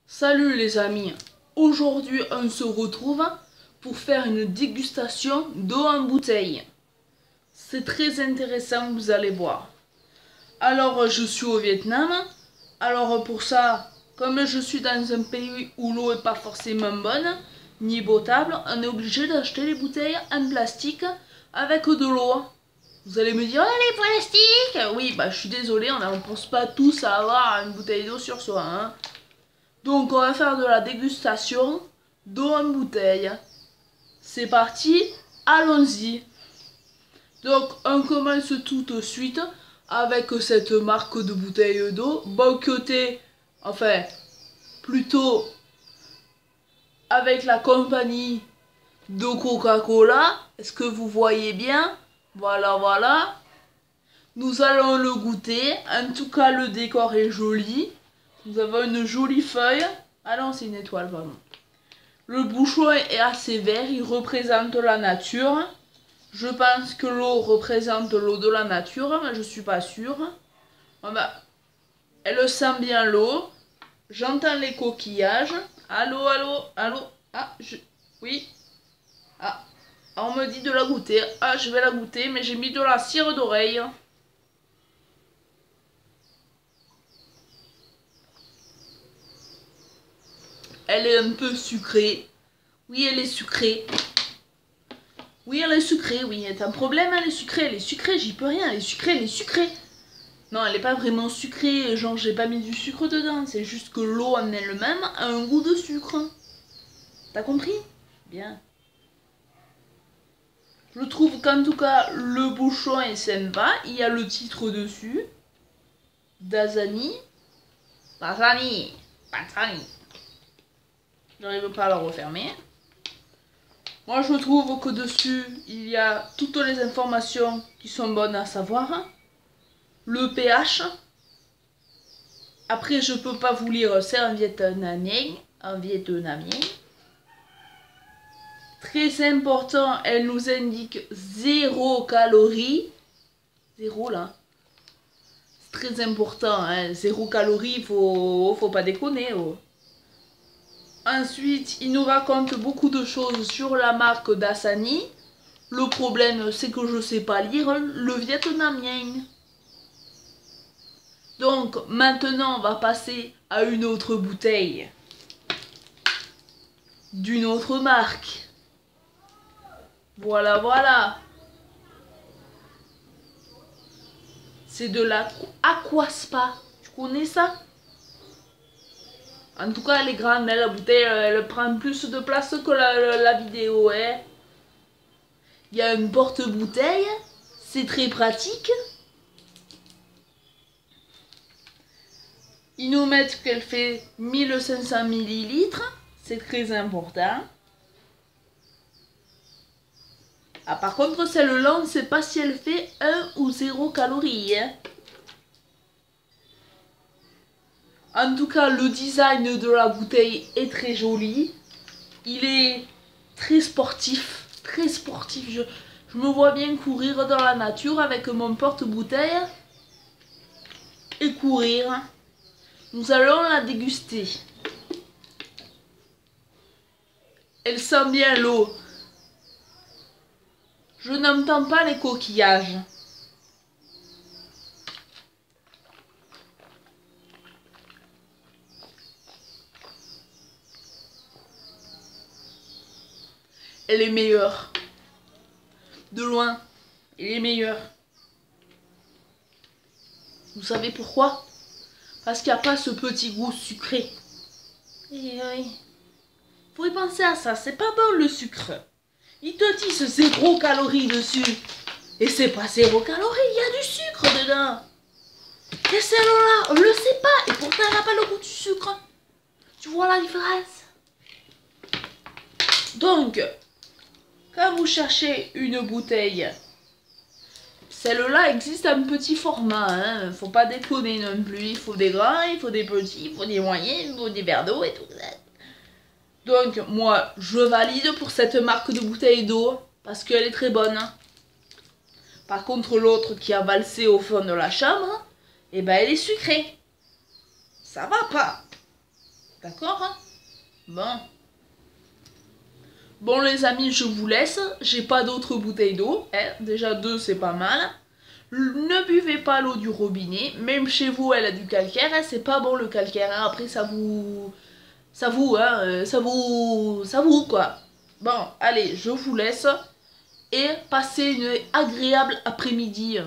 Salut les amis, aujourd'hui on se retrouve pour faire une dégustation d'eau en bouteille. C'est très intéressant, vous allez voir. Alors je suis au Vietnam, alors pour ça, comme je suis dans un pays où l'eau n'est pas forcément bonne, ni potable, on est obligé d'acheter les bouteilles en plastique avec de l'eau. Vous allez me dire, oh, les plastiques! Oui, bah je suis désolée, on ne pense pas tous à avoir une bouteille d'eau sur soi, hein. Donc on va faire de la dégustation d'eau en bouteille. C'est parti, allons-y. Donc on commence tout de suite avec cette marque de bouteille d'eau. Banqueté, enfin plutôt avec la compagnie de Coca-Cola. Est-ce que vous voyez bien? Voilà, voilà. Nous allons le goûter. En tout cas, le décor est joli. Nous avons une jolie feuille. Ah non, c'est une étoile, pardon. Le bouchon est assez vert, il représente la nature. Je pense que l'eau représente l'eau de la nature, mais je suis pas sûre. Elle sent bien l'eau. J'entends les coquillages. Allô, allô, allô. Ah, oui. Ah, on me dit de la goûter. Ah, je vais la goûter, mais j'ai mis de la cire d'oreille. Elle est un peu sucrée. Oui, elle est sucrée. Oui, elle est sucrée, oui. C'est un problème, elle est sucrée, j'y peux rien. Elle est sucrée, elle est sucrée. Non, elle est pas vraiment sucrée, genre j'ai pas mis du sucre dedans. C'est juste que l'eau en elle-même a un goût de sucre. T'as compris? Bien. Je trouve qu'en tout cas, le bouchon est sympa. Il y a le titre dessus. Dasani. Dasani. Dasani. J'arrive pas à la refermer. Moi, je trouve que dessus, il y a toutes les informations qui sont bonnes à savoir. Le pH. Après, je peux pas vous lire, c'est en vietnamien. En vietnamien. Très important, elle nous indique 0 calories. 0 là. C'est très important, hein. 0 calories, faut pas déconner. Oh. Ensuite, il nous raconte beaucoup de choses sur la marque Dasani. Le problème, c'est que je sais pas lire le vietnamien. Donc, maintenant, on va passer à une autre bouteille. D'une autre marque. Voilà, voilà. C'est de la Aquaspa. Tu connais ça? En tout cas, elle est grande, hein, la bouteille, elle prend plus de place que la vidéo. Hein. Il y a une porte-bouteille, c'est très pratique. Ils nous mettent qu'elle fait 1500 ml, c'est très important. Ah, par contre, celle-là, on ne sait pas si elle fait 1 ou 0 calories. Hein. En tout cas, le design de la bouteille est très joli. Il est très sportif. Très sportif. Je me vois bien courir dans la nature avec mon porte-bouteille. Et courir. Nous allons la déguster. Elle sent bien l'eau. Je n'entends pas les coquillages. Elle est meilleure. De loin, elle est meilleure. Vous savez pourquoi? Parce qu'il n'y a pas ce petit goût sucré. Et oui. Faut y penser à ça, c'est pas bon le sucre. Ils te disent 0 calories dessus. Et c'est pas 0 calories, il y a du sucre dedans. Et celle-là, on le sait pas. Et pourtant, elle n'a pas le goût du sucre. Tu vois la différence? Donc, quand vous cherchez une bouteille, celle-là existe en petit format. Hein. Faut pas déconner non plus. Il faut des grands, il faut des petits, il faut des moyens, il faut des verres d'eau et tout ça. Donc, moi, je valide pour cette marque de bouteille d'eau parce qu'elle est très bonne. Par contre, l'autre qui a valsé au fond de la chambre, eh ben, elle est sucrée. Ça va pas. D'accord, hein? Bon. Bon les amis, je vous laisse. J'ai pas d'autres bouteilles d'eau. Hein. Déjà 2, c'est pas mal. Ne buvez pas l'eau du robinet. Même chez vous, elle a du calcaire. Hein. C'est pas bon le calcaire. Hein. Après, ça vous, hein, ça vous, quoi. Bon, allez, je vous laisse. Et passez une agréable après-midi.